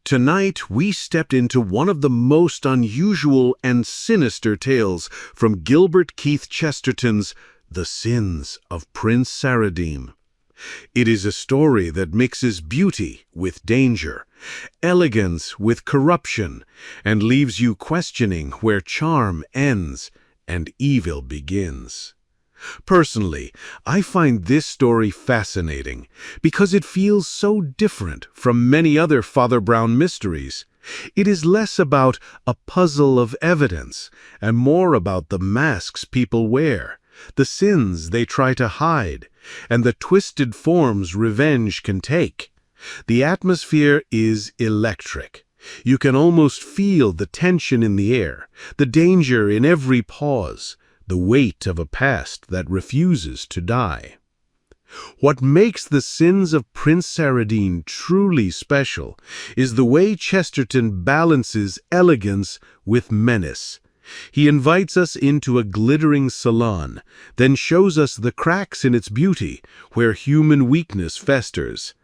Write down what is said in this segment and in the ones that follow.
Tonight, we stepped into one of the most unusual and sinister tales from Gilbert Keith Chesterton's The Sins of Prince Saradine. It is a story that mixes beauty with danger, elegance with corruption, and leaves you questioning where charm ends and evil begins. Personally, I find this story fascinating because it feels so different from many other Father Brown mysteries. It is less about a puzzle of evidence and more about the masks people wear, the sins they try to hide, and the twisted forms revenge can take. The atmosphere is electric. You can almost feel the tension in the air, the danger in every pause, the weight of a past that refuses to die. What makes The Sins of Prince Saradine truly special is the way Chesterton balances elegance with menace. He invites us into a glittering salon, then shows us the cracks in its beauty where human weakness festers.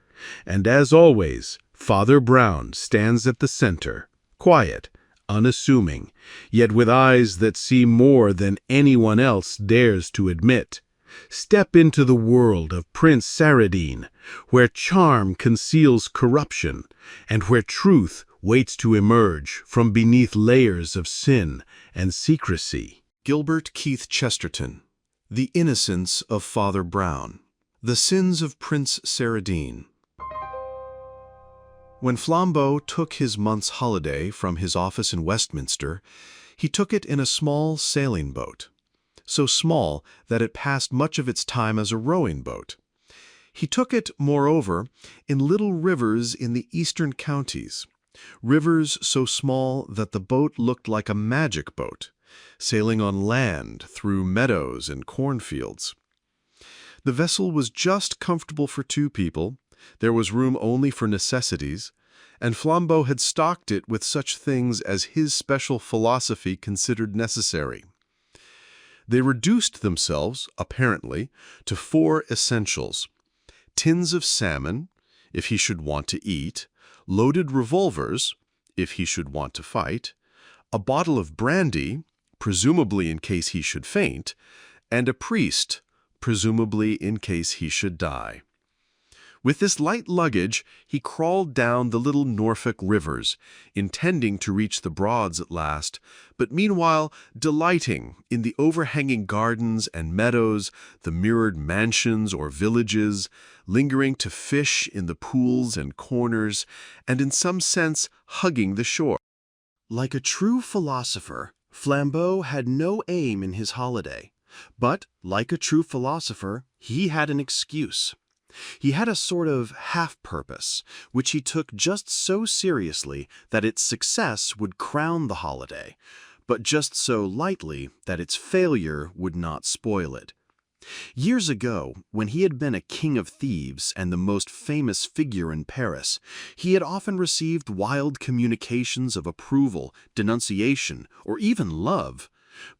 And as always, Father Brown stands at the center, quiet, unassuming, yet with eyes that see more than anyone else dares to admit. Step into the world of Prince Saradine, where charm conceals corruption, and where truth waits to emerge from beneath layers of sin and secrecy. Gilbert Keith Chesterton, The Innocence of Father Brown, The Sins of Prince Saradine. When Flambeau took his month's holiday from his office in Westminster, he took it in a small sailing boat, so small that it passed much of its time as a rowing boat. He took it, moreover, in little rivers in the eastern counties, rivers so small that the boat looked like a magic boat, sailing on land through meadows and cornfields. The vessel was just comfortable for two people. There was room only for necessities, and Flambeau had stocked it with such things as his special philosophy considered necessary. They reduced themselves, apparently, to 4 essentials: tins of salmon, if he should want to eat, loaded revolvers, if he should want to fight, a bottle of brandy, presumably in case he should faint, and a priest, presumably in case he should die. With this light luggage, he crawled down the little Norfolk rivers, intending to reach the Broads at last, but meanwhile delighting in the overhanging gardens and meadows, the mirrored mansions or villages, lingering to fish in the pools and corners, and in some sense hugging the shore. Like a true philosopher, Flambeau had no aim in his holiday, but, like a true philosopher, he had an excuse. He had a sort of half-purpose, which he took just so seriously that its success would crown the holiday, but just so lightly that its failure would not spoil it. Years ago, when he had been a king of thieves and the most famous figure in Paris, he had often received wild communications of approval, denunciation, or even love,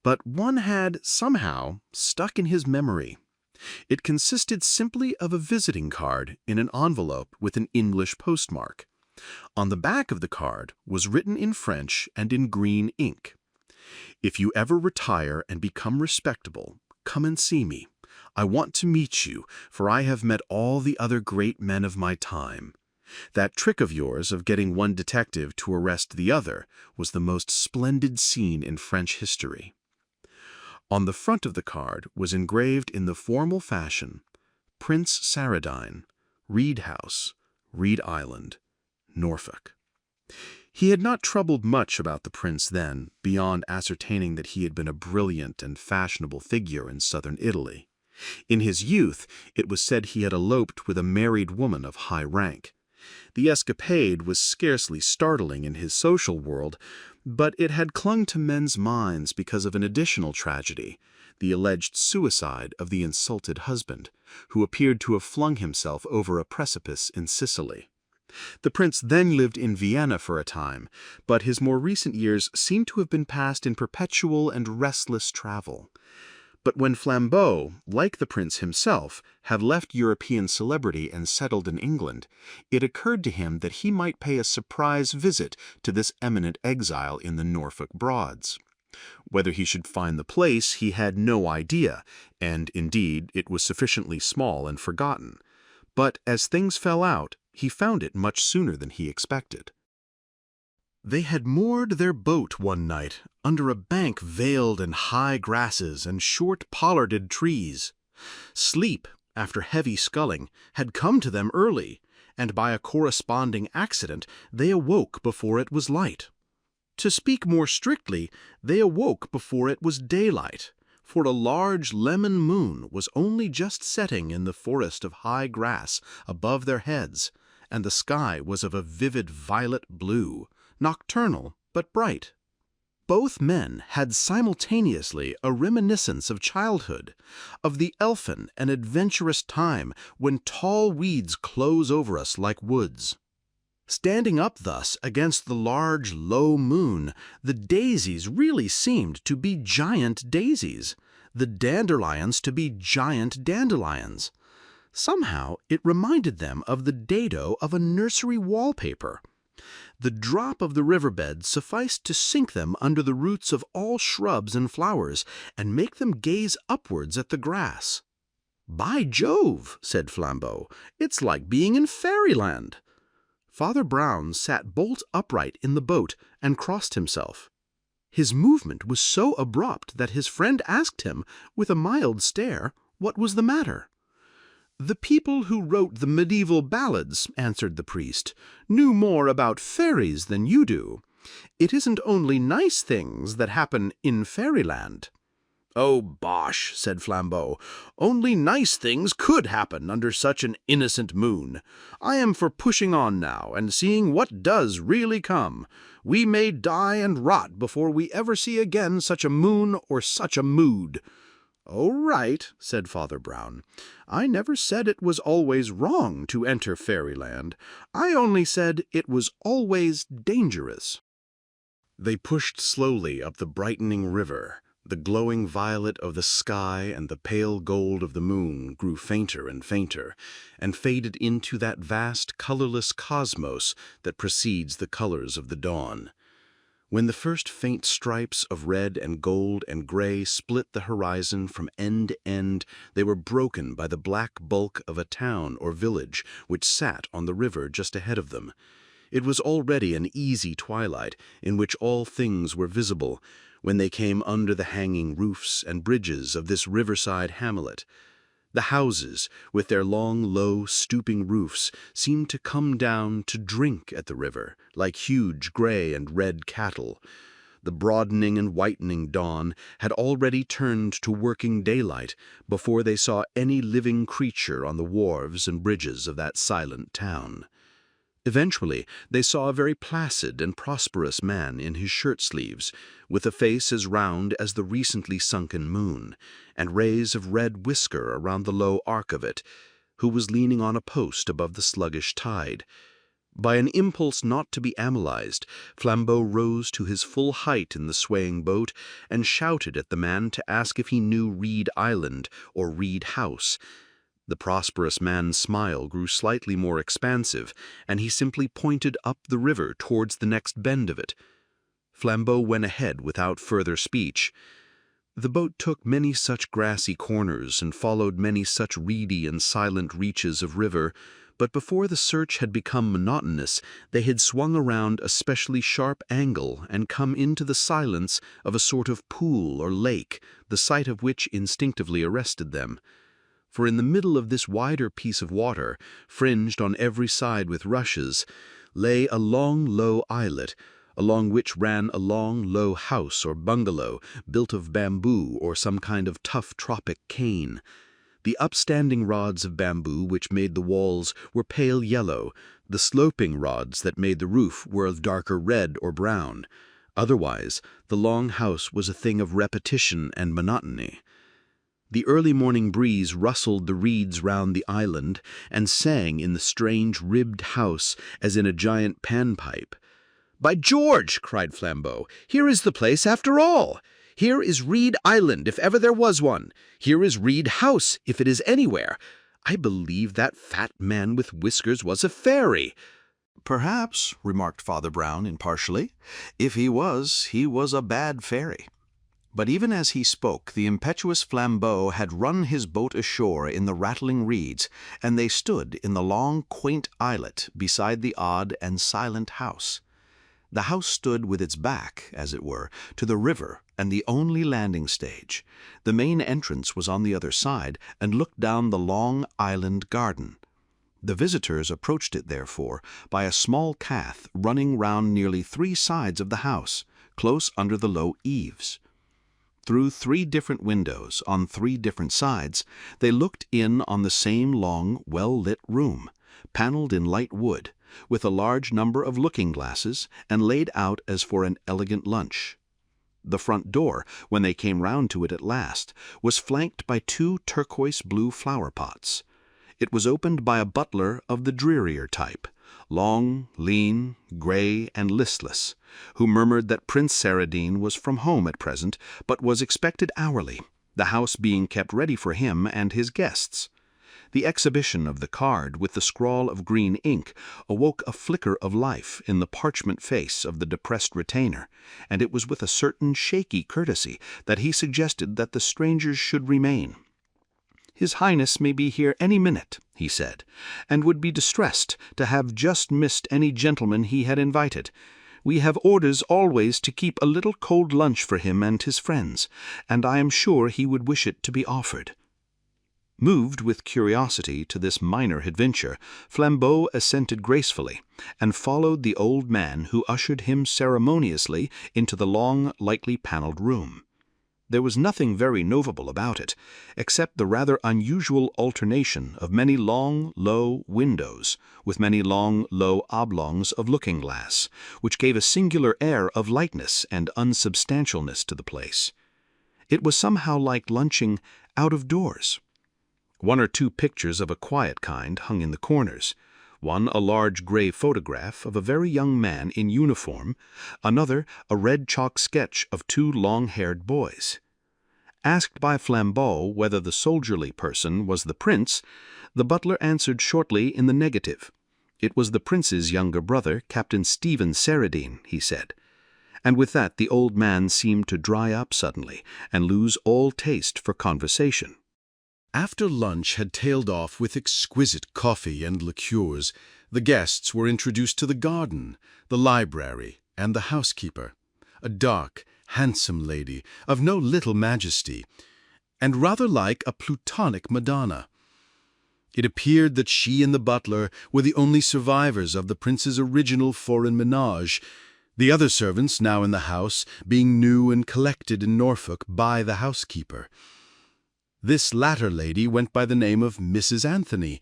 but one had, somehow, stuck in his memory. It consisted simply of a visiting card in an envelope with an English postmark. On the back of the card was written in French and in green ink, "If you ever retire and become respectable, come and see me. I want to meet you, for I have met all the other great men of my time. That trick of yours of getting one detective to arrest the other was the most splendid scene in French history." On the front of the card was engraved in the formal fashion, "Prince Saradine, Reed House, Reed Island, Norfolk." He had not troubled much about the prince then, beyond ascertaining that he had been a brilliant and fashionable figure in southern Italy. In his youth, it was said he had eloped with a married woman of high rank. The escapade was scarcely startling in his social world, but it had clung to men's minds because of an additional tragedy, the alleged suicide of the insulted husband, who appeared to have flung himself over a precipice in Sicily. The prince then lived in Vienna for a time, but his more recent years seem to have been passed in perpetual and restless travel. But when Flambeau, like the prince himself, had left European celebrity and settled in England, it occurred to him that he might pay a surprise visit to this eminent exile in the Norfolk Broads. Whether he should find the place he had no idea, and indeed it was sufficiently small and forgotten. But as things fell out, he found it much sooner than he expected. They had moored their boat one night under a bank veiled in high grasses and short pollarded trees. Sleep, after heavy sculling, had come to them early, and by a corresponding accident they awoke before it was light. To speak more strictly, they awoke before it was daylight, for a large lemon moon was only just setting in the forest of high grass above their heads, and the sky was of a vivid violet blue, nocturnal but bright. Both men had simultaneously a reminiscence of childhood, of the elfin and adventurous time when tall weeds close over us like woods. Standing up thus against the large, low moon, the daisies really seemed to be giant daisies, the dandelions to be giant dandelions. Somehow it reminded them of the dado of a nursery wallpaper. The drop of the riverbed sufficed to sink them under the roots of all shrubs and flowers, and make them gaze upwards at the grass. "By Jove," said Flambeau, "it's like being in fairyland." Father Brown sat bolt upright in the boat and crossed himself. His movement was so abrupt that his friend asked him, with a mild stare, what was the matter. "The people who wrote the medieval ballads," answered the priest, "knew more about fairies than you do. It isn't only nice things that happen in fairyland." "Oh, bosh," said Flambeau. "Only nice things could happen under such an innocent moon. I am for pushing on now and seeing what does really come. We may die and rot before we ever see again such a moon or such a mood." "Oh, right," said Father Brown. "I never said it was always wrong to enter fairyland. I only said it was always dangerous." They pushed slowly up the brightening river. The glowing violet of the sky and the pale gold of the moon grew fainter and fainter, and faded into that vast colorless cosmos that precedes the colors of the dawn. When the first faint stripes of red and gold and gray split the horizon from end to end, they were broken by the black bulk of a town or village which sat on the river just ahead of them. It was already an easy twilight, in which all things were visible, when they came under the hanging roofs and bridges of this riverside hamlet. The houses, with their long, low, stooping roofs, seemed to come down to drink at the river, like huge gray and red cattle. The broadening and whitening dawn had already turned to working daylight before they saw any living creature on the wharves and bridges of that silent town. Eventually, they saw a very placid and prosperous man in his shirt-sleeves, with a face as round as the recently sunken moon, and rays of red whisker around the low arc of it, who was leaning on a post above the sluggish tide. By an impulse not to be analyzed, Flambeau rose to his full height in the swaying boat and shouted at the man to ask if he knew Reed Island or Reed House. The prosperous man's smile grew slightly more expansive, and he simply pointed up the river towards the next bend of it. Flambeau went ahead without further speech. The boat took many such grassy corners and followed many such reedy and silent reaches of river, but before the search had become monotonous, they had swung around a specially sharp angle and come into the silence of a sort of pool or lake, the sight of which instinctively arrested them. For in the middle of this wider piece of water, fringed on every side with rushes, lay a long, low islet, along which ran a long, low house or bungalow built of bamboo or some kind of tough tropic cane. The upstanding rods of bamboo which made the walls were pale yellow, the sloping rods that made the roof were of darker red or brown. Otherwise, the long house was a thing of repetition and monotony. The early morning breeze rustled the reeds round the island and sang in the strange ribbed house as in a giant panpipe. "By George!" cried Flambeau, "here is the place after all! Here is Reed Island, if ever there was one. Here is Reed House, if it is anywhere. I believe that fat man with whiskers was a fairy." "Perhaps," remarked Father Brown impartially. "If he was a bad fairy." But even as he spoke, the impetuous Flambeau had run his boat ashore in the rattling reeds, and they stood in the long, quaint islet beside the odd and silent house. The house stood with its back, as it were, to the river and the only landing stage. The main entrance was on the other side and looked down the long island garden. The visitors approached it, therefore, by a small path running round nearly 3 sides of the house, close under the low eaves. Through 3 different windows on 3 different sides, they looked in on the same long, well-lit room, paneled in light wood, with a large number of looking-glasses and laid out as for an elegant lunch. The front door, when they came round to it at last, was flanked by 2 turquoise-blue flower-pots. It was opened by a butler of the drearier type, long, lean, grey, and listless, who murmured that Prince Saradine was from home at present, but was expected hourly, the house being kept ready for him and his guests. The exhibition of the card with the scrawl of green ink awoke a flicker of life in the parchment face of the depressed retainer, and it was with a certain shaky courtesy that he suggested that the strangers should remain. "His Highness may be here any minute," he said, "and would be distressed to have just missed any gentleman he had invited. We have orders always to keep a little cold lunch for him and his friends, and I am sure he would wish it to be offered." Moved with curiosity to this minor adventure, Flambeau assented gracefully, and followed the old man, who ushered him ceremoniously into the long, lightly panelled room. There was nothing very novel about it, except the rather unusual alternation of many long, low windows, with many long, low oblongs of looking-glass, which gave a singular air of lightness and unsubstantialness to the place. It was somehow like lunching out of doors. 1 or 2 pictures of a quiet kind hung in the corners, one a large gray photograph of a very young man in uniform, another a red chalk sketch of 2 long-haired boys. Asked by Flambeau whether the soldierly person was the prince, the butler answered shortly in the negative. It was the prince's younger brother, Captain Stephen Saradine, he said. And with that the old man seemed to dry up suddenly and lose all taste for conversation. After lunch had tailed off with exquisite coffee and liqueurs, the guests were introduced to the garden, the library, and the housekeeper, a dark, handsome lady of no little majesty, and rather like a Plutonic Madonna. It appeared that she and the butler were the only survivors of the prince's original foreign menage, the other servants now in the house being new and collected in Norfolk by the housekeeper. This latter lady went by the name of Mrs. Anthony,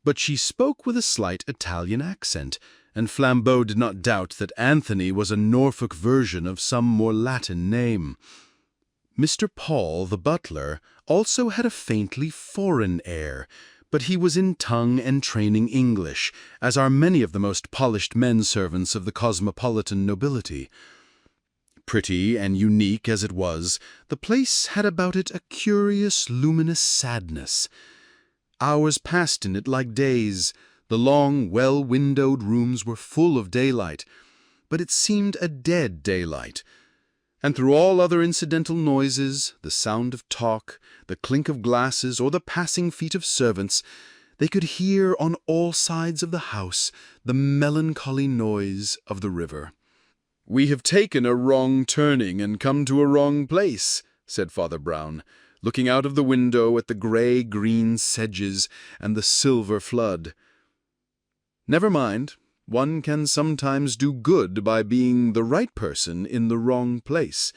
but she spoke with a slight Italian accent, and Flambeau did not doubt that Anthony was a Norfolk version of some more Latin name. Mr. Paul, the butler, also had a faintly foreign air, but he was in tongue and training English, as are many of the most polished men-servants of the cosmopolitan nobility. Pretty and unique as it was, the place had about it a curious, luminous sadness. Hours passed in it like days. The long, well-windowed rooms were full of daylight, but it seemed a dead daylight. And through all other incidental noises, the sound of talk, the clink of glasses, or the passing feet of servants, they could hear on all sides of the house the melancholy noise of the river. "We have taken a wrong turning and come to a wrong place," said Father Brown, looking out of the window at the gray-green sedges and the silver flood. "Never mind, one can sometimes do good by being the right person in the wrong place."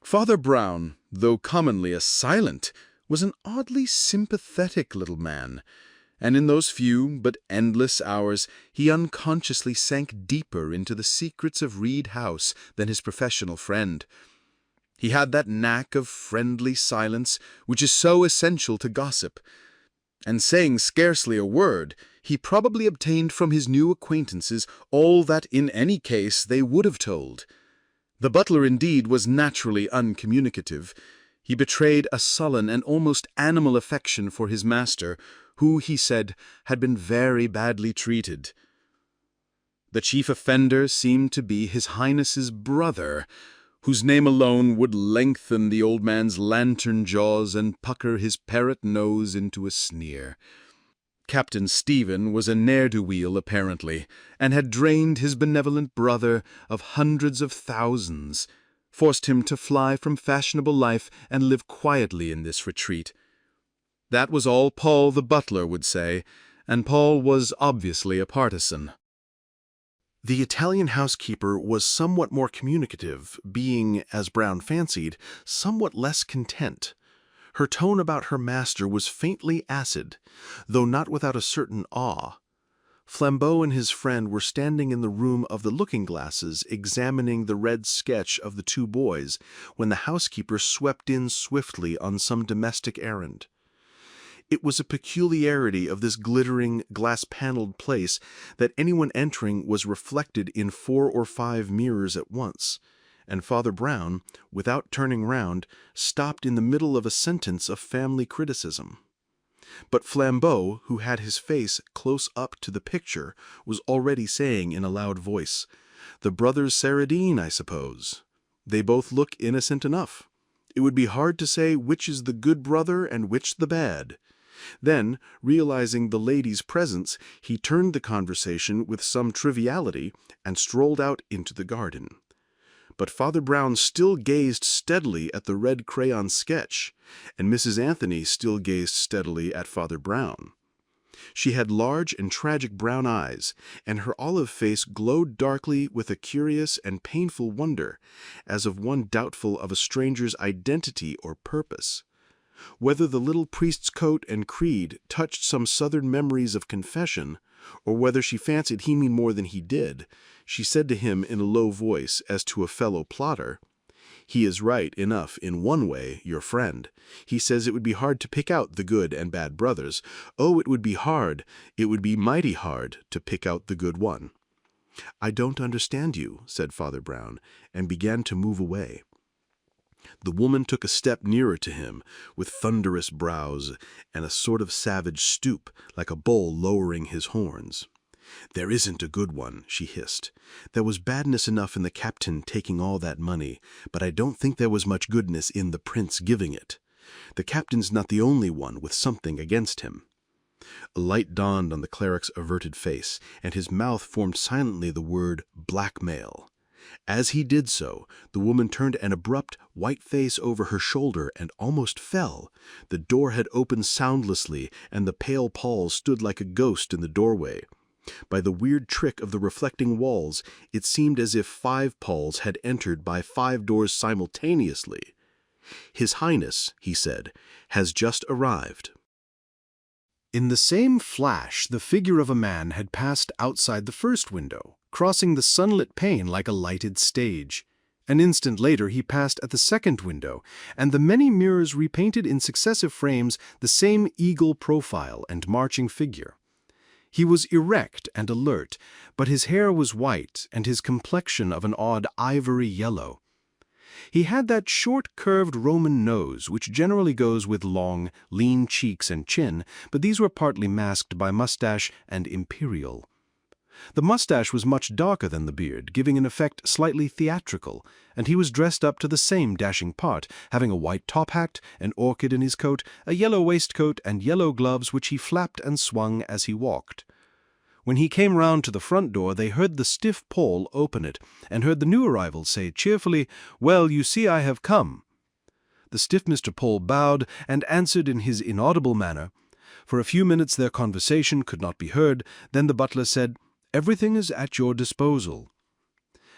Father Brown, though commonly a silent, was an oddly sympathetic little man, and in those few but endless hours he unconsciously sank deeper into the secrets of Reed House than his professional friend. He had that knack of friendly silence which is so essential to gossip, and saying scarcely a word, he probably obtained from his new acquaintances all that in any case they would have told. The butler indeed was naturally uncommunicative. He betrayed a sullen and almost animal affection for his master, who, he said, had been very badly treated. The chief offender seemed to be His Highness's brother, whose name alone would lengthen the old man's lantern jaws and pucker his parrot nose into a sneer. Captain Stephen was a ne'er-do-weel, apparently, and had drained his benevolent brother of hundreds of thousands, forced him to fly from fashionable life and live quietly in this retreat. That was all Paul the butler would say, and Paul was obviously a partisan. The Italian housekeeper was somewhat more communicative, being, as Brown fancied, somewhat less content. Her tone about her master was faintly acid, though not without a certain awe. Flambeau and his friend were standing in the room of the looking-glasses examining the red sketch of the two boys when the housekeeper swept in swiftly on some domestic errand. It was a peculiarity of this glittering, glass-paneled place that anyone entering was reflected in 4 or 5 mirrors at once, and Father Brown, without turning round, stopped in the middle of a sentence of family criticism. But Flambeau, who had his face close up to the picture, was already saying in a loud voice, "The brothers Saradine, I suppose. They both look innocent enough. It would be hard to say which is the good brother and which the bad." Then, realizing the lady's presence, he turned the conversation with some triviality and strolled out into the garden. But Father Brown still gazed steadily at the red crayon sketch, and Mrs. Anthony still gazed steadily at Father Brown. She had large and tragic brown eyes, and her olive face glowed darkly with a curious and painful wonder, as of one doubtful of a stranger's identity or purpose. Whether the little priest's coat and creed touched some southern memories of confession, or whether she fancied he meant more than he did, she said to him in a low voice as to a fellow plotter, "He is right enough in one way, your friend. He says it would be hard to pick out the good and bad brothers. Oh, it would be mighty hard to pick out the good one." "I don't understand you," said Father Brown, and began to move away. The woman took a step nearer to him, with thunderous brows and a sort of savage stoop, like a bull lowering his horns. "There isn't a good one," she hissed. "There was badness enough in the captain taking all that money, but I don't think there was much goodness in the prince giving it. The captain's not the only one with something against him." A light dawned on the cleric's averted face, and his mouth formed silently the word blackmail. As he did so, the woman turned an abrupt, white face over her shoulder and almost fell. The door had opened soundlessly, and the pale Paul stood like a ghost in the doorway. By the weird trick of the reflecting walls, it seemed as if 5 Pauls had entered by 5 doors simultaneously. "His Highness," he said, "has just arrived." In the same flash, the figure of a man had passed outside the first window, crossing the sunlit pane like a lighted stage. An instant later he passed at the second window, and the many mirrors repainted in successive frames the same eagle profile and marching figure. He was erect and alert, but his hair was white and his complexion of an odd ivory yellow. He had that short, curved Roman nose which generally goes with long, lean cheeks and chin, but these were partly masked by mustache and imperial. The mustache was much darker than the beard, giving an effect slightly theatrical, and he was dressed up to the same dashing part, having a white top hat, an orchid in his coat, a yellow waistcoat, and yellow gloves which he flapped and swung as he walked. When he came round to the front door, they heard the stiff Paul open it, and heard the new arrival say cheerfully, "Well, you see I have come." The stiff Mr. Paul bowed and answered in his inaudible manner. For a few minutes their conversation could not be heard, then the butler said, "Everything is at your disposal."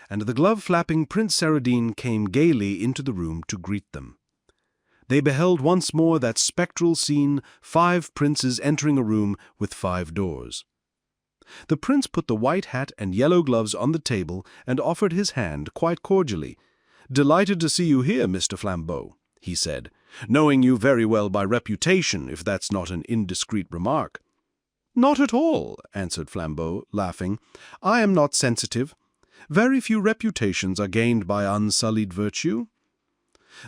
And the glove-flapping Prince Saradine came gaily into the room to greet them. They beheld once more that spectral scene, 5 princes entering a room with 5 doors. The prince put the white hat and yellow gloves on the table and offered his hand quite cordially. "Delighted to see you here, Mr. Flambeau," he said, "knowing you very well by reputation, if that's not an indiscreet remark." "Not at all," answered Flambeau, laughing. "I am not sensitive. Very few reputations are gained by unsullied virtue.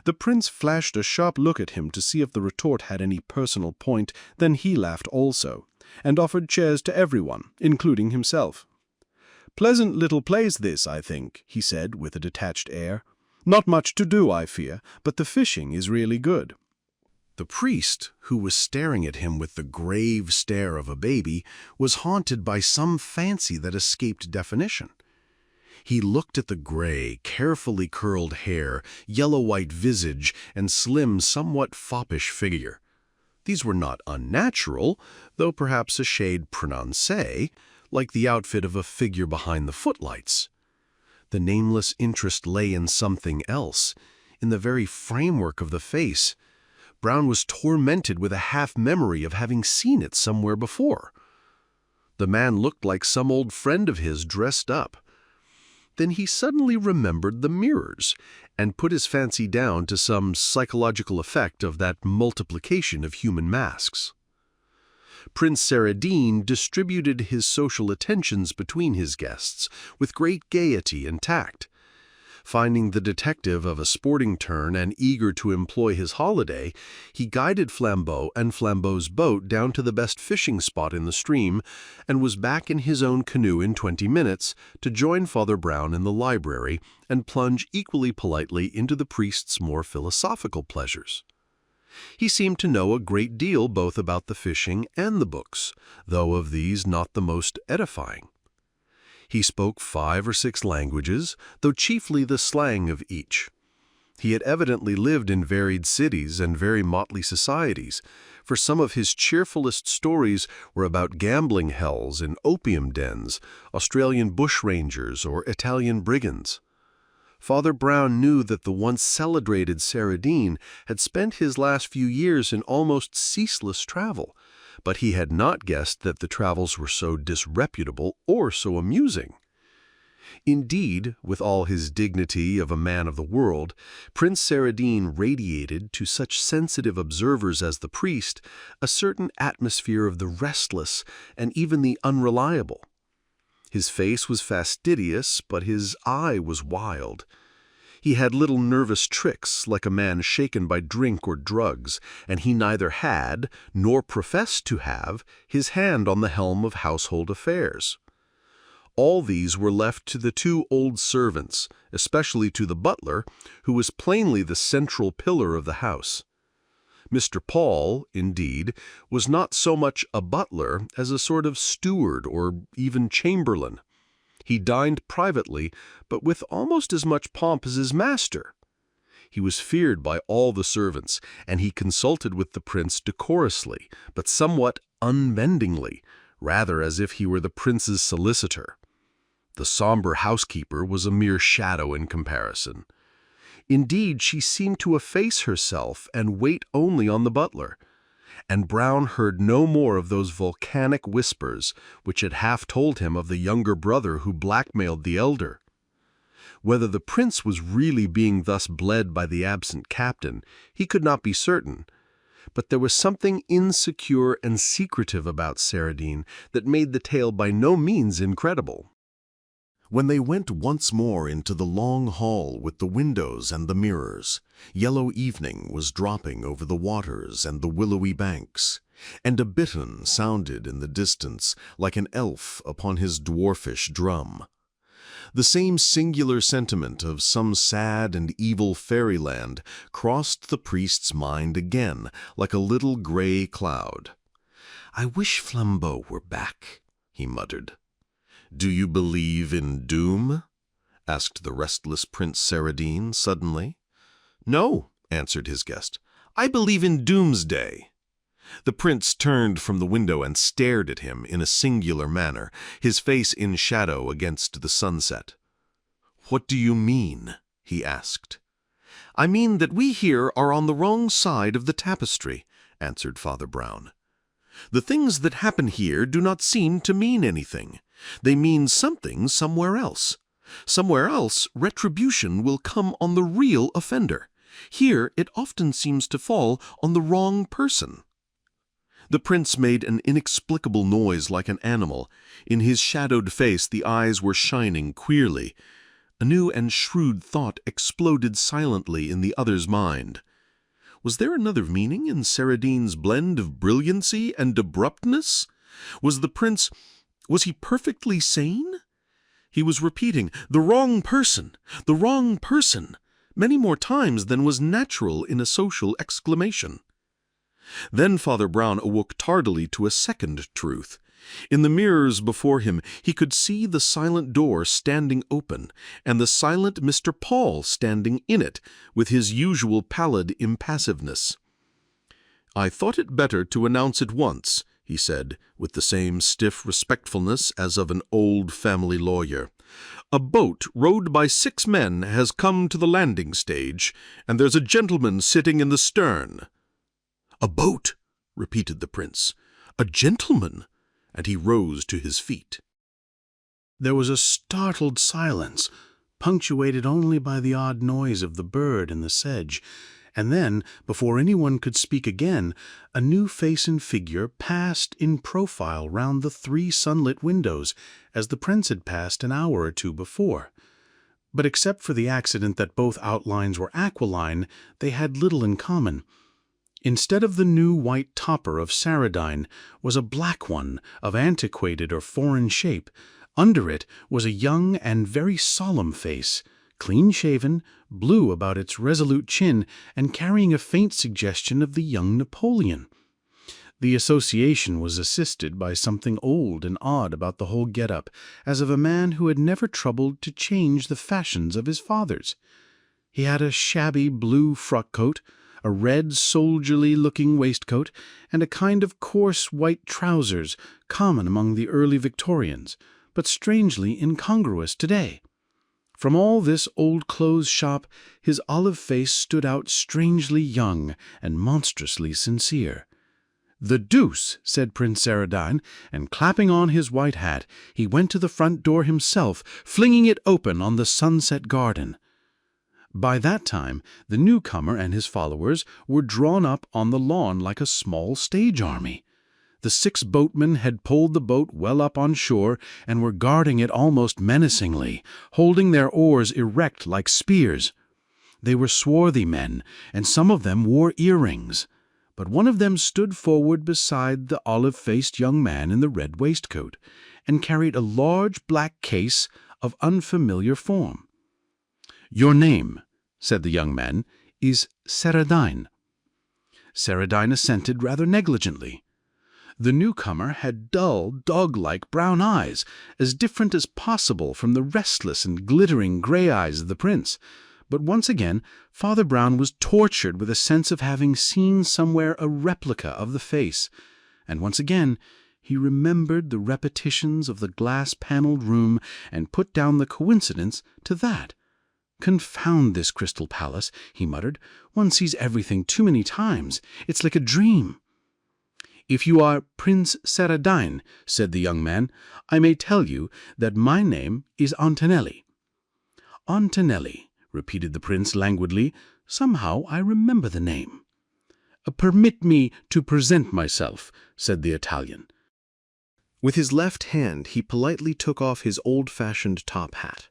The prince flashed a sharp look at him to see if the retort had any personal point, then he laughed also, and offered chairs to everyone, including himself. "Pleasant little place this, I think," he said with a detached air. "Not much to do, I fear, but the fishing is really good." The priest, who was staring at him with the grave stare of a baby, was haunted by some fancy that escaped definition. He looked at the gray, carefully curled hair, yellow-white visage, and slim, somewhat foppish figure. These were not unnatural, though perhaps a shade prononcé, like the outfit of a figure behind the footlights. The nameless interest lay in something else, in the very framework of the face. Brown was tormented with a half-memory of having seen it somewhere before. The man looked like some old friend of his dressed up. Then he suddenly remembered the mirrors, and put his fancy down to some psychological effect of that multiplication of human masks. Prince Saradine distributed his social attentions between his guests with great gaiety and tact. Finding the detective of a sporting turn and eager to employ his holiday, he guided Flambeau and Flambeau's boat down to the best fishing spot in the stream, and was back in his own canoe in 20 minutes to join Father Brown in the library and plunge equally politely into the priest's more philosophical pleasures. He seemed to know a great deal both about the fishing and the books, though of these not the most edifying. He spoke 5 or 6 languages, though chiefly the slang of each. He had evidently lived in varied cities and very motley societies, for some of his cheerfulest stories were about gambling hells and opium dens, Australian bushrangers, or Italian brigands. Father Brown knew that the once celebrated Saradine had spent his last few years in almost ceaseless travel, but he had not guessed that the travels were so disreputable or so amusing. Indeed, with all his dignity of a man of the world, Prince Saradine radiated to such sensitive observers as the priest a certain atmosphere of the restless and even the unreliable. His face was fastidious, but his eye was wild. He had little nervous tricks, like a man shaken by drink or drugs, and he neither had, nor professed to have, his hand on the helm of household affairs. All these were left to the 2 old servants, especially to the butler, who was plainly the central pillar of the house. Mr. Paul, indeed, was not so much a butler as a sort of steward or even chamberlain. He dined privately, but with almost as much pomp as his master. He was feared by all the servants, and he consulted with the prince decorously, but somewhat unbendingly, rather as if he were the prince's solicitor. The somber housekeeper was a mere shadow in comparison. Indeed, she seemed to efface herself and wait only on the butler, and Brown heard no more of those volcanic whispers which had half told him of the younger brother who blackmailed the elder. Whether the prince was really being thus bled by the absent captain, he could not be certain, but there was something insecure and secretive about Saradine that made the tale by no means incredible. When they went once more into the long hall with the windows and the mirrors, yellow evening was dropping over the waters and the willowy banks, and a bittern sounded in the distance like an elf upon his dwarfish drum. The same singular sentiment of some sad and evil fairyland crossed the priest's mind again like a little gray cloud. "I wish Flambeau were back," he muttered. "Do you believe in doom?" asked the restless Prince Saradine suddenly. "No," answered his guest. "I believe in doomsday." The prince turned from the window and stared at him in a singular manner, his face in shadow against the sunset. "What do you mean?" he asked. "I mean that we here are on the wrong side of the tapestry," answered Father Brown. "The things that happen here do not seem to mean anything. They mean something somewhere else. Somewhere else, retribution will come on the real offender. Here it often seems to fall on the wrong person." The prince made an inexplicable noise like an animal. In his shadowed face the eyes were shining queerly. A new and shrewd thought exploded silently in the other's mind. Was there another meaning in Saradine's blend of brilliancy and abruptness? Was he perfectly sane? He was repeating, "The wrong person! The wrong person!" many more times than was natural in a social exclamation. Then Father Brown awoke tardily to a second truth. In the mirrors before him he could see the silent door standing open, and the silent Mr. Paul standing in it, with his usual pallid impassiveness. "I thought it better to announce at once," he said, with the same stiff respectfulness as of an old family lawyer. "A boat rowed by 6 men has come to the landing stage, and there's a gentleman sitting in the stern." "A boat," repeated the prince. "A gentleman," and he rose to his feet. There was a startled silence, punctuated only by the odd noise of the bird in the sedge, and then, before anyone could speak again, a new face and figure passed in profile round the 3 sunlit windows, as the prince had passed an hour or 2 before. But except for the accident that both outlines were aquiline, they had little in common. Instead of the new white topper of Saradine was a black one of antiquated or foreign shape. Under it was a young and very solemn face, clean-shaven, blue about its resolute chin, and carrying a faint suggestion of the young Napoleon. The association was assisted by something old and odd about the whole get-up, as of a man who had never troubled to change the fashions of his fathers. He had a shabby blue frock-coat, a red soldierly-looking waistcoat, and a kind of coarse white trousers common among the early Victorians, but strangely incongruous today. From all this old clothes shop his olive face stood out strangely young and monstrously sincere. "The deuce!" said Prince Saradine, and clapping on his white hat, he went to the front door himself, flinging it open on the sunset garden. By that time the newcomer and his followers were drawn up on the lawn like a small stage army. The 6 boatmen had pulled the boat well up on shore and were guarding it almost menacingly, holding their oars erect like spears. They were swarthy men, and some of them wore earrings. But one of them stood forward beside the olive-faced young man in the red waistcoat, and carried a large black case of unfamiliar form. "Your name," said the young man, "is Saradine." Saradine assented rather negligently. The newcomer had dull, dog-like brown eyes, as different as possible from the restless and glittering gray eyes of the prince. But once again Father Brown was tortured with a sense of having seen somewhere a replica of the face, and once again he remembered the repetitions of the glass-paneled room and put down the coincidence to that. "Confound this Crystal Palace," he muttered. "One sees everything too many times. It's like a dream." "If you are Prince Saradine," said the young man, "I may tell you that my name is Antonelli." "Antonelli," repeated the prince languidly. "Somehow I remember the name." "Permit me to present myself," said the Italian. With his left hand he politely took off his old-fashioned top hat.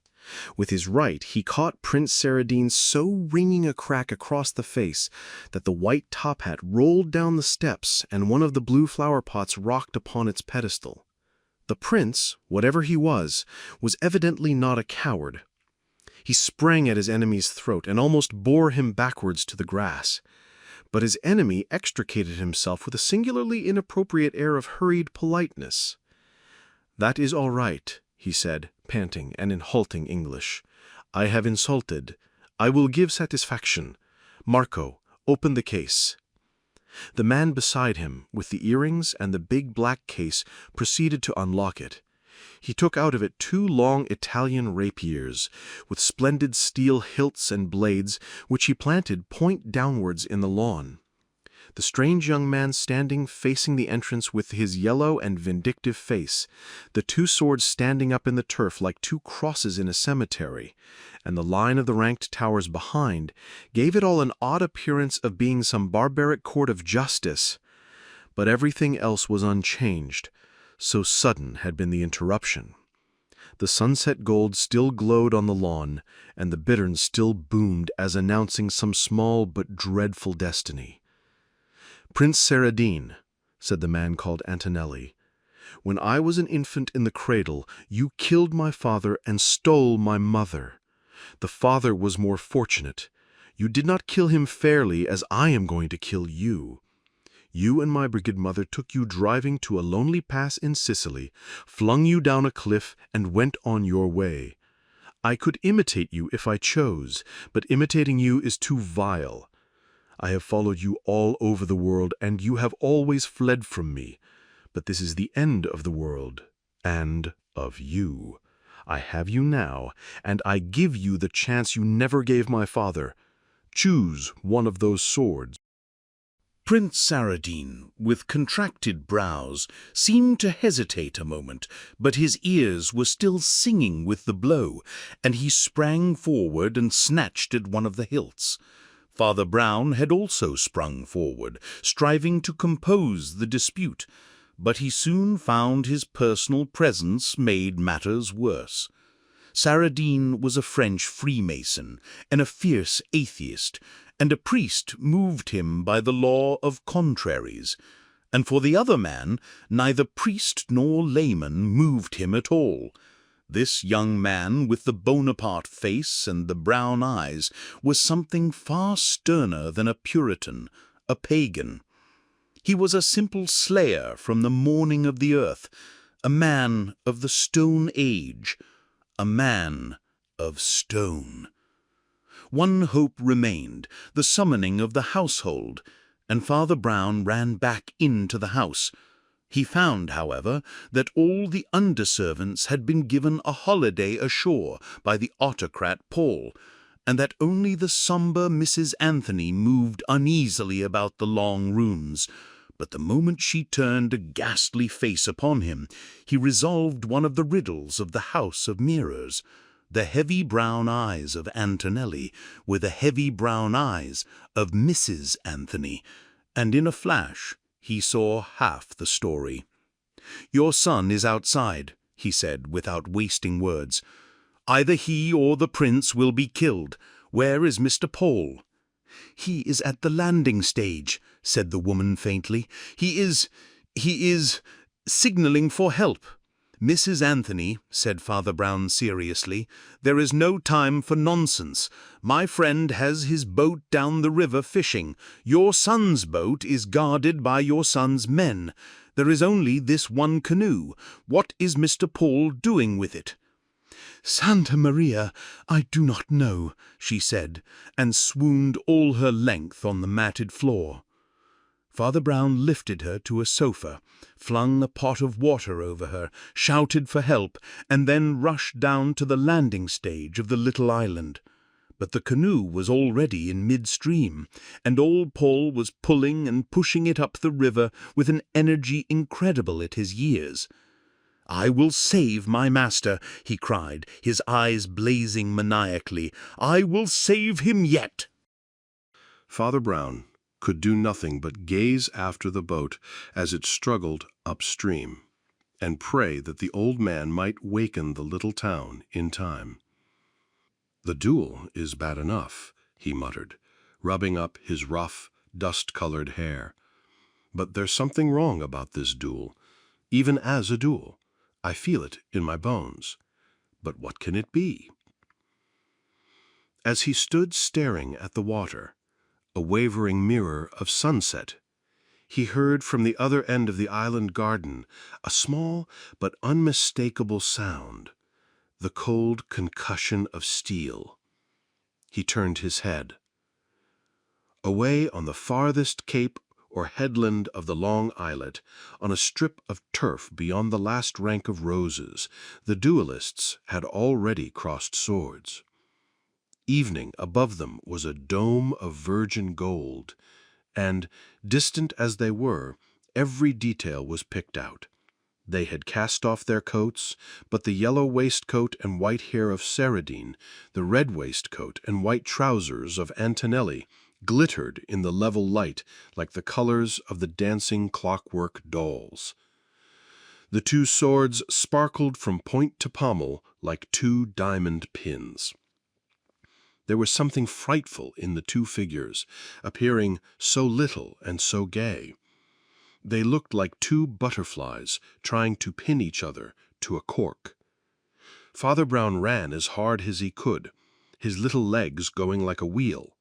With his right he caught Prince Saradine so ringing a crack across the face that the white top hat rolled down the steps and one of the blue flower-pots rocked upon its pedestal. The prince, whatever he was evidently not a coward. He sprang at his enemy's throat and almost bore him backwards to the grass. But his enemy extricated himself with a singularly inappropriate air of hurried politeness. "That is all right," he said, panting and in halting English. "I have insulted. I will give satisfaction. Marco, open the case." The man beside him, with the earrings and the big black case, proceeded to unlock it. He took out of it 2 long Italian rapiers, with splendid steel hilts and blades, which he planted point downwards in the lawn. The strange young man standing facing the entrance with his yellow and vindictive face, the 2 swords standing up in the turf like 2 crosses in a cemetery, and the line of the ranked towers behind, gave it all an odd appearance of being some barbaric court of justice. But everything else was unchanged, so sudden had been the interruption. The sunset gold still glowed on the lawn, and the bitterns still boomed as announcing some small but dreadful destiny. "Prince Saradine," said the man called Antonelli, "when I was an infant in the cradle, you killed my father and stole my mother. The father was more fortunate. You did not kill him fairly, as I am going to kill you. You and my brigid mother took you driving to a lonely pass in Sicily, flung you down a cliff, and went on your way. I could imitate you if I chose, but imitating you is too vile. I have followed you all over the world, and you have always fled from me. But this is the end of the world, and of you. I have you now, and I give you the chance you never gave my father. Choose one of those swords." Prince Saradine, with contracted brows, seemed to hesitate a moment, but his ears were still singing with the blow, and he sprang forward and snatched at one of the hilts. Father Brown had also sprung forward, striving to compose the dispute, but he soon found his personal presence made matters worse. Saradine was a French Freemason and a fierce atheist, and a priest moved him by the law of contraries. And for the other man, neither priest nor layman moved him at all. This young man with the Bonaparte face and the brown eyes was something far sterner than a Puritan, a pagan. He was a simple slayer from the morning of the earth, a man of the Stone Age, a man of stone. One hope remained, the summoning of the household, and Father Brown ran back into the house. He found, however, that all the underservants had been given a holiday ashore by the autocrat Paul, and that only the sombre Mrs. Anthony moved uneasily about the long rooms. But the moment she turned a ghastly face upon him, he resolved one of the riddles of the House of Mirrors. The heavy brown eyes of Antonelli were the heavy brown eyes of Mrs. Anthony, and in a flash he saw half the story. "Your son is outside," he said, without wasting words. "Either he or the prince will be killed. Where is Mr. Paul?" "He is at the landing stage," said the woman faintly. He is signaling for help." "Mrs. Anthony," said Father Brown seriously, "there is no time for nonsense. My friend has his boat down the river fishing. Your son's boat is guarded by your son's men. There is only this one canoe. What is Mr. Paul doing with it?" "Santa Maria, I do not know," she said, and swooned all her length on the matted floor. Father Brown lifted her to a sofa, flung a pot of water over her, shouted for help, and then rushed down to the landing stage of the little island. But the canoe was already in midstream, and old Paul was pulling and pushing it up the river with an energy incredible at his years. "I will save my master," he cried, his eyes blazing maniacally. "I will save him yet." Father Brown could do nothing but gaze after the boat as it struggled upstream, and pray that the old man might waken the little town in time. "The duel is bad enough," he muttered, rubbing up his rough, dust-colored hair. "But there's something wrong about this duel, even as a duel. I feel it in my bones. But what can it be?" As he stood staring at the water, a wavering mirror of sunset, he heard from the other end of the island garden a small but unmistakable sound, the cold concussion of steel. He turned his head. Away on the farthest cape or headland of the long islet, on a strip of turf beyond the last rank of roses, the duelists had already crossed swords. Evening above them was a dome of virgin gold, and, distant as they were, every detail was picked out. They had cast off their coats, but the yellow waistcoat and white hair of Saradine, the red waistcoat and white trousers of Antonelli, glittered in the level light like the colors of the dancing clockwork dolls. The two swords sparkled from point to pommel like two diamond pins. There was something frightful in the two figures, appearing so little and so gay. They looked like two butterflies trying to pin each other to a cork. Father Brown ran as hard as he could, his little legs going like a wheel.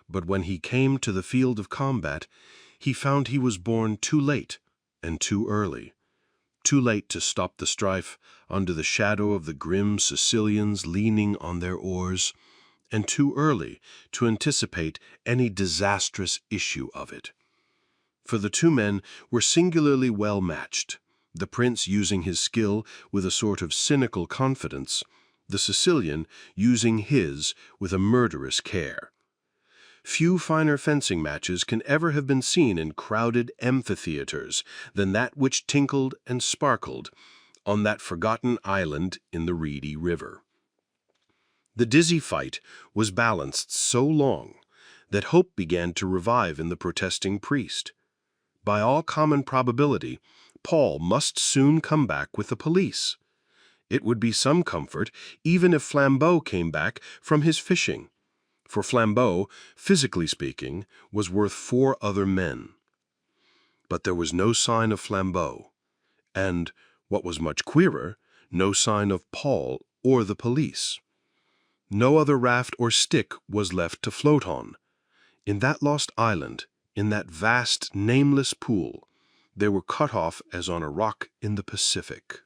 But when he came to the field of combat, he found he was born too late and too early. Too late to stop the strife under the shadow of the grim Sicilians leaning on their oars, and too early to anticipate any disastrous issue of it. For the two men were singularly well matched, the prince using his skill with a sort of cynical confidence, the Sicilian using his with a murderous care. Few finer fencing matches can ever have been seen in crowded amphitheaters than that which tinkled and sparkled on that forgotten island in the reedy river. The dizzy fight was balanced so long that hope began to revive in the protesting priest. By all common probability, Paul must soon come back with the police. It would be some comfort even if Flambeau came back from his fishing, for Flambeau, physically speaking, was worth 4 other men. But there was no sign of Flambeau, and, what was much queerer, no sign of Paul or the police. No other raft or stick was left to float on. In that lost island, in that vast, nameless pool, they were cut off as on a rock in the Pacific.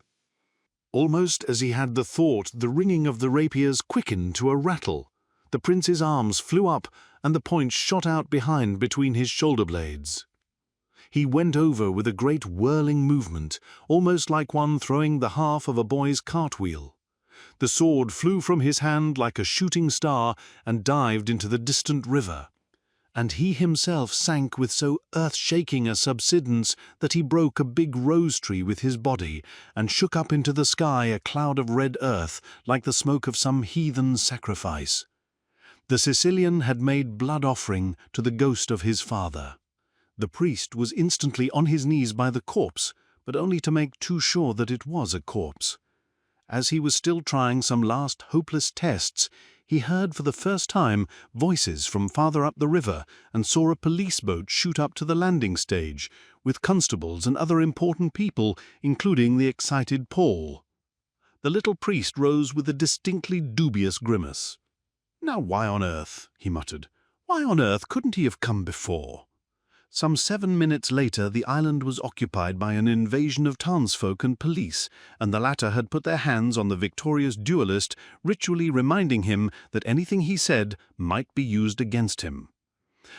Almost as he had the thought, the ringing of the rapiers quickened to a rattle. The prince's arms flew up, and the points shot out behind between his shoulder blades. He went over with a great whirling movement, almost like one throwing the half of a boy's cartwheel. The sword flew from his hand like a shooting star and dived into the distant river. And he himself sank with so earth-shaking a subsidence that he broke a big rose tree with his body and shook up into the sky a cloud of red earth like the smoke of some heathen sacrifice. The Sicilian had made blood offering to the ghost of his father. The priest was instantly on his knees by the corpse, but only to make too sure that it was a corpse. As he was still trying some last hopeless tests, he heard for the first time voices from farther up the river and saw a police boat shoot up to the landing stage, with constables and other important people, including the excited Paul. The little priest rose with a distinctly dubious grimace. "Now why on earth," he muttered, "why on earth couldn't he have come before?" Some 7 minutes later the island was occupied by an invasion of townsfolk and police, and the latter had put their hands on the victorious duellist, ritually reminding him that anything he said might be used against him.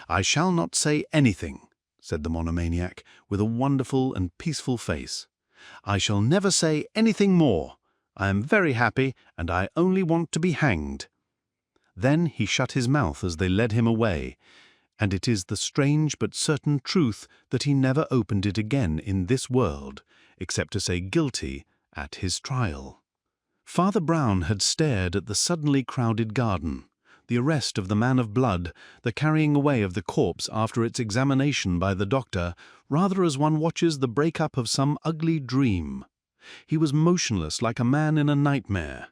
"I shall not say anything," said the monomaniac, with a wonderful and peaceful face. "I shall never say anything more. I am very happy, and I only want to be hanged." Then he shut his mouth as they led him away, and it is the strange but certain truth that he never opened it again in this world, except to say guilty at his trial. Father Brown had stared at the suddenly crowded garden, the arrest of the man of blood, the carrying away of the corpse after its examination by the doctor, rather as one watches the break-up of some ugly dream. He was motionless like a man in a nightmare.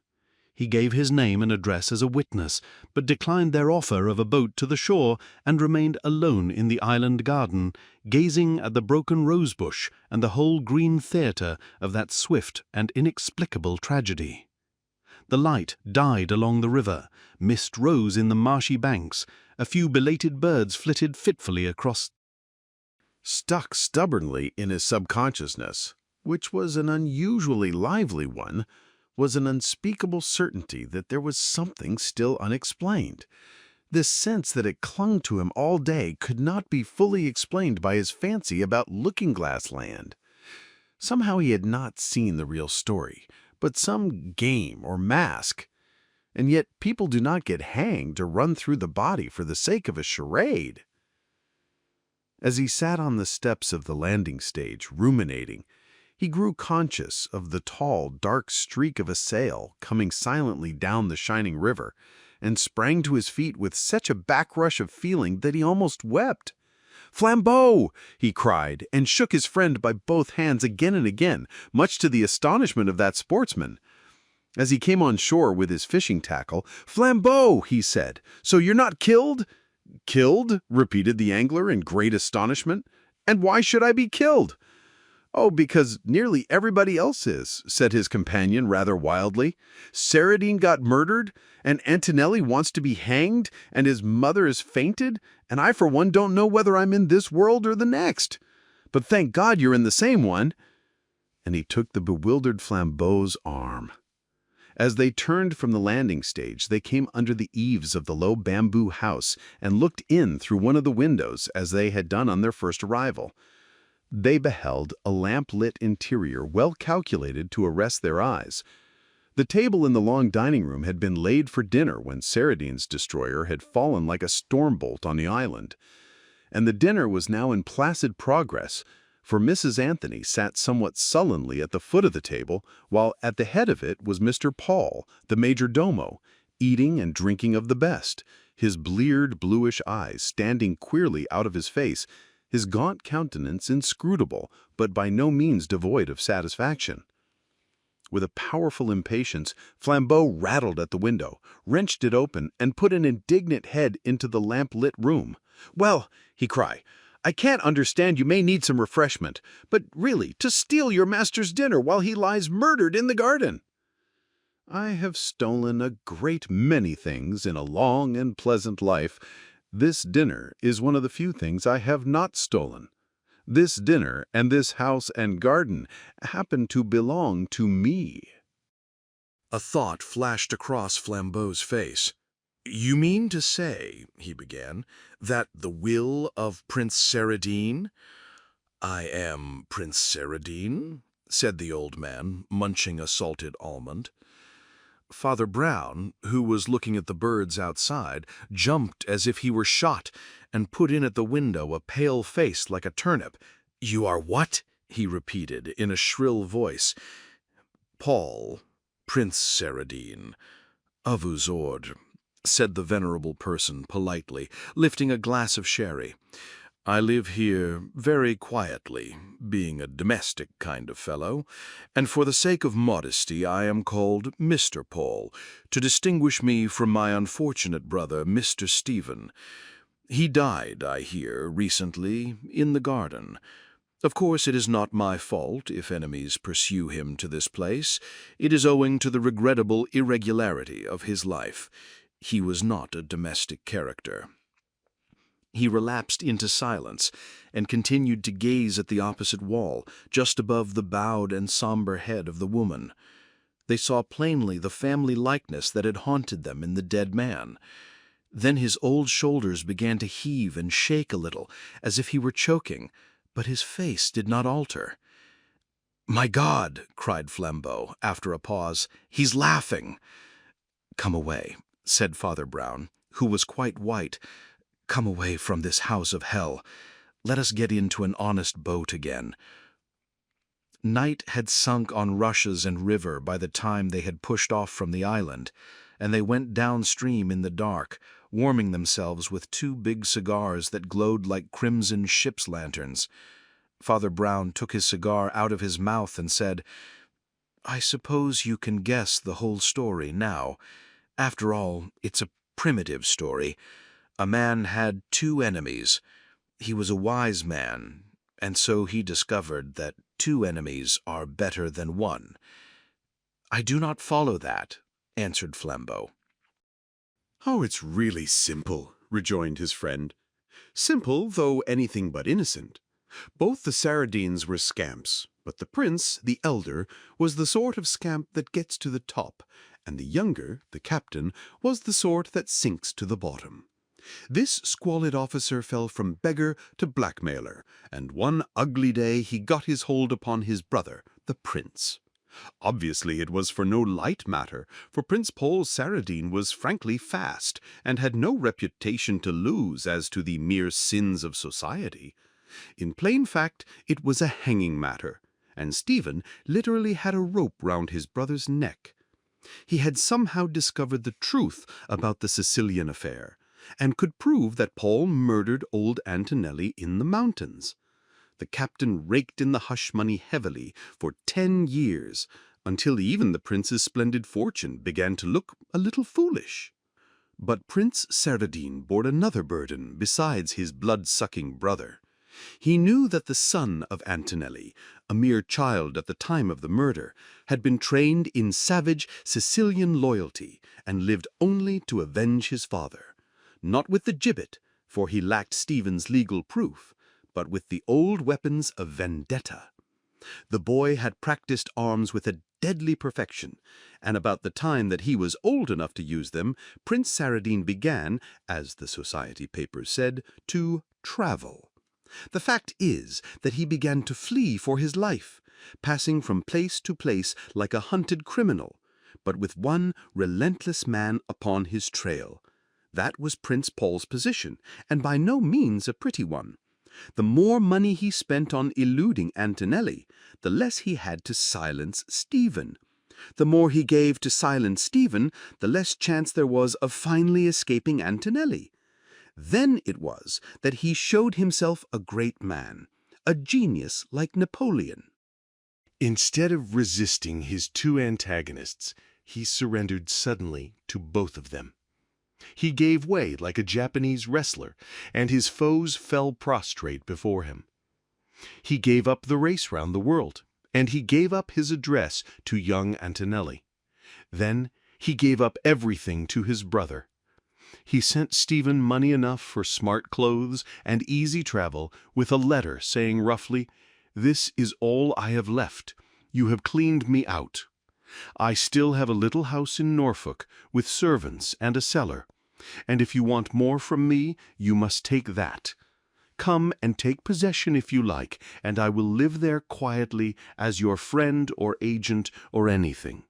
He gave his name and address as a witness, but declined their offer of a boat to the shore and remained alone in the island garden, gazing at the broken rosebush and the whole green theatre of that swift and inexplicable tragedy. The light died along the river, mist rose in the marshy banks, a few belated birds flitted fitfully across. Stuck stubbornly in his subconsciousness, which was an unusually lively one, was an unspeakable certainty that there was something still unexplained. This sense that it clung to him all day could not be fully explained by his fancy about Looking-Glass Land. Somehow he had not seen the real story, but some game or mask. And yet people do not get hanged or run through the body for the sake of a charade. As he sat on the steps of the landing stage, ruminating, he grew conscious of the tall, dark streak of a sail coming silently down the shining river, and sprang to his feet with such a backrush of feeling that he almost wept. "Flambeau!" he cried, and shook his friend by both hands again and again, much to the astonishment of that sportsman. As he came on shore with his fishing tackle, "Flambeau!" he said, "so you're not killed?" "Killed?" repeated the angler in great astonishment. "And why should I be killed?" "Oh, because nearly everybody else is," said his companion rather wildly. "Saradine got murdered, and Antonelli wants to be hanged, and his mother has fainted, and I for one don't know whether I'm in this world or the next. But thank God you're in the same one." And he took the bewildered Flambeau's arm. As they turned from the landing stage, they came under the eaves of the low bamboo house and looked in through one of the windows as they had done on their first arrival. They beheld a lamp-lit interior well calculated to arrest their eyes. The table in the long dining room had been laid for dinner when Saradine's destroyer had fallen like a storm bolt on the island. And the dinner was now in placid progress, for Mrs. Anthony sat somewhat sullenly at the foot of the table, while at the head of it was Mr. Paul, the major domo, eating and drinking of the best, his bleared bluish eyes standing queerly out of his face, his gaunt countenance inscrutable, but by no means devoid of satisfaction. With a powerful impatience, Flambeau rattled at the window, wrenched it open, and put an indignant head into the lamp-lit room. "Well," he cried, "I can't understand you may need some refreshment, but really, to steal your master's dinner while he lies murdered in the garden." "I have stolen a great many things in a long and pleasant life. This dinner is one of the few things I have not stolen. This dinner and this house and garden happen to belong to me." A thought flashed across Flambeau's face. "You mean to say," he began, "that the will of Prince Saradine—" "I am Prince Saradine," said the old man, munching a salted almond. Father Brown, who was looking at the birds outside, jumped as if he were shot, and put in at the window a pale face like a turnip. "You are what?" he repeated in a shrill voice. "Paul, Prince Saradine, à vos ordres," said the venerable person politely, lifting a glass of sherry. "I live here very quietly, being a domestic kind of fellow, and for the sake of modesty I am called Mr. Paul, to distinguish me from my unfortunate brother, Mr. Stephen. He died, I hear, recently, in the garden. Of course it is not my fault if enemies pursue him to this place. It is owing to the regrettable irregularity of his life. He was not a domestic character." He relapsed into silence and continued to gaze at the opposite wall, just above the bowed and somber head of the woman. They saw plainly the family likeness that had haunted them in the dead man. Then his old shoulders began to heave and shake a little, as if he were choking, but his face did not alter. "My God!" cried Flambeau, after a pause, "he's laughing!" "Come away," said Father Brown, who was quite white. "Come away from this house of hell. Let us get into an honest boat again." Night had sunk on rushes and river by the time they had pushed off from the island, and they went downstream in the dark, warming themselves with 2 big cigars that glowed like crimson ship's lanterns. Father Brown took his cigar out of his mouth and said, "I suppose you can guess the whole story now. After all, it's a primitive story. A man had 2 enemies. He was a wise man, and so he discovered that 2 enemies are better than 1. "I do not follow that," answered Flambeau. "Oh, it's really simple," rejoined his friend. "Simple, though anything but innocent. Both the Saradines were scamps, but the prince, the elder, was the sort of scamp that gets to the top, and the younger, the captain, was the sort that sinks to the bottom. This squalid officer fell from beggar to blackmailer, and one ugly day he got his hold upon his brother, the prince. Obviously it was for no light matter, for Prince Paul Saradine was frankly fast, and had no reputation to lose as to the mere sins of society. In plain fact, it was a hanging matter, and Stephen literally had a rope round his brother's neck. He had somehow discovered the truth about the Sicilian affair, and could prove that Paul murdered old Antonelli in the mountains. The captain raked in the hush money heavily for 10 years, until even the prince's splendid fortune began to look a little foolish. But Prince Saradine bore another burden besides his blood-sucking brother. He knew that the son of Antonelli, a mere child at the time of the murder, had been trained in savage Sicilian loyalty and lived only to avenge his father, not with the gibbet, for he lacked Stephen's legal proof, but with the old weapons of vendetta. The boy had practiced arms with a deadly perfection, and about the time that he was old enough to use them, Prince Saradine began, as the society papers said, to travel. The fact is that he began to flee for his life, passing from place to place like a hunted criminal, but with one relentless man upon his trail. That was Prince Paul's position, and by no means a pretty one. The more money he spent on eluding Antonelli, the less he had to silence Stephen. The more he gave to silence Stephen, the less chance there was of finally escaping Antonelli. Then it was that he showed himself a great man, a genius like Napoleon. Instead of resisting his two antagonists, he surrendered suddenly to both of them. He gave way like a Japanese wrestler, and his foes fell prostrate before him. He gave up the race round the world, and he gave up his address to young Antonelli. Then he gave up everything to his brother. He sent Stephen money enough for smart clothes and easy travel, with a letter saying roughly, "This is all I have left. You have cleaned me out. I still have a little house in Norfolk, with servants and a cellar, and if you want more from me, you must take that. Come and take possession if you like, and I will live there quietly as your friend or agent or anything."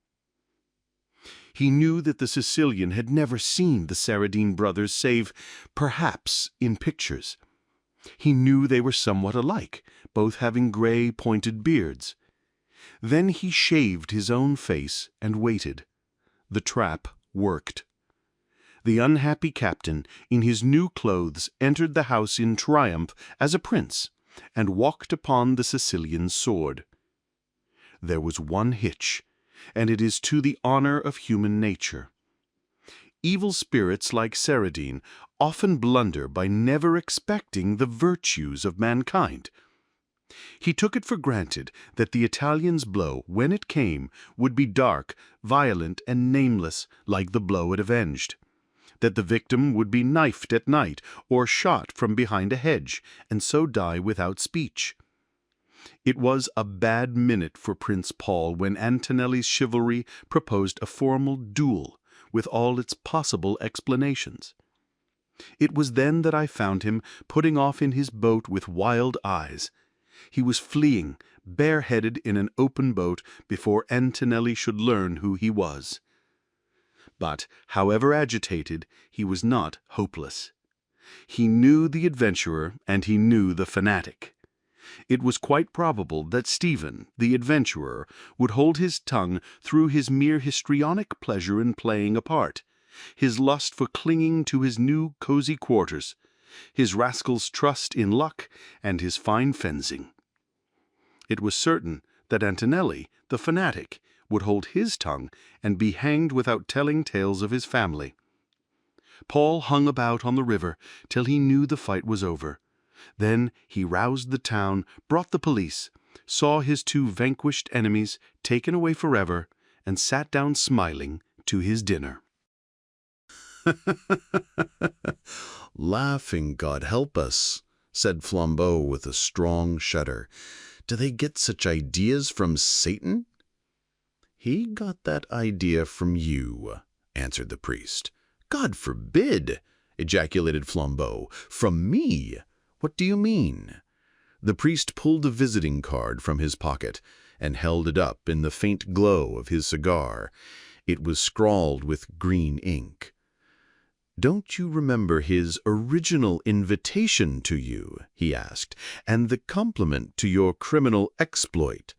He knew that the Sicilian had never seen the Saradine brothers save, perhaps, in pictures. He knew they were somewhat alike, both having gray, pointed beards. Then he shaved his own face and waited. The trap worked. The unhappy captain, in his new clothes, entered the house in triumph as a prince, and walked upon the Sicilian's sword. There was one hitch, and it is to the honor of human nature. Evil spirits like Saradine often blunder by never expecting the virtues of mankind. He took it for granted that the Italian's blow, when it came, would be dark, violent, and nameless, like the blow it avenged. That the victim would be knifed at night or shot from behind a hedge, and so die without speech. It was a bad minute for Prince Paul when Antonelli's chivalry proposed a formal duel, with all its possible explanations. It was then that I found him putting off in his boat with wild eyes. He was fleeing, bareheaded in an open boat, before Antonelli should learn who he was. But, however agitated, he was not hopeless. He knew the adventurer, and he knew the fanatic. It was quite probable that Stephen, the adventurer, would hold his tongue through his mere histrionic pleasure in playing a part, his lust for clinging to his new cozy quarters, his rascal's trust in luck, and his fine fencing. It was certain that Antonelli, the fanatic, would hold his tongue and be hanged without telling tales of his family. Paul hung about on the river till he knew the fight was over. Then he roused the town, brought the police, saw his two vanquished enemies taken away forever, and sat down smiling to his dinner. "Laughing, God help us," said Flambeau with a strong shudder. "Do they get such ideas from Satan?" "He got that idea from you," answered the priest. "God forbid!" ejaculated Flambeau. "From me? What do you mean?" The priest pulled a visiting card from his pocket and held it up in the faint glow of his cigar. It was scrawled with green ink. "Don't you remember his original invitation to you," he asked, "and the compliment to your criminal exploit?"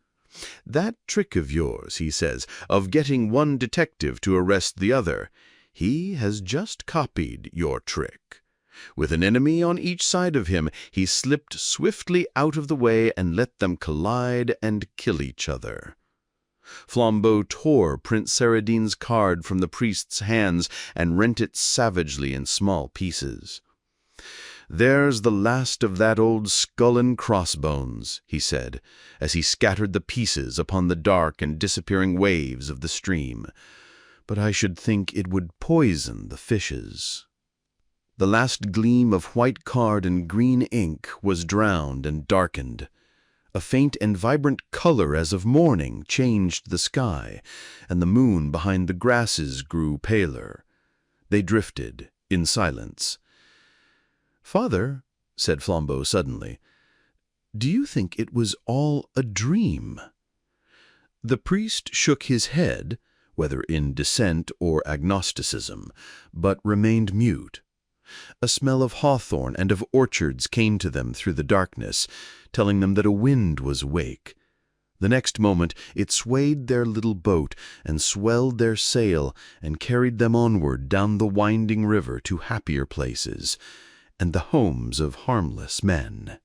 "That trick of yours," he says, "of getting one detective to arrest the other, he has just copied your trick. With an enemy on each side of him, he slipped swiftly out of the way and let them collide and kill each other." Flambeau tore Prince Saradine's card from the priest's hands and rent it savagely in small pieces. "There's the last of that old skull and crossbones," he said, as he scattered the pieces upon the dark and disappearing waves of the stream. "But I should think it would poison the fishes." The last gleam of white card and green ink was drowned and darkened. A faint and vibrant color as of morning changed the sky, and the moon behind the grasses grew paler. They drifted in silence. "Father," said Flambeau suddenly, "do you think it was all a dream?" The priest shook his head, whether in dissent or agnosticism, but remained mute. A smell of hawthorn and of orchards came to them through the darkness, telling them that a wind was awake. The next moment it swayed their little boat and swelled their sail and carried them onward down the winding river to happier places and the homes of harmless men.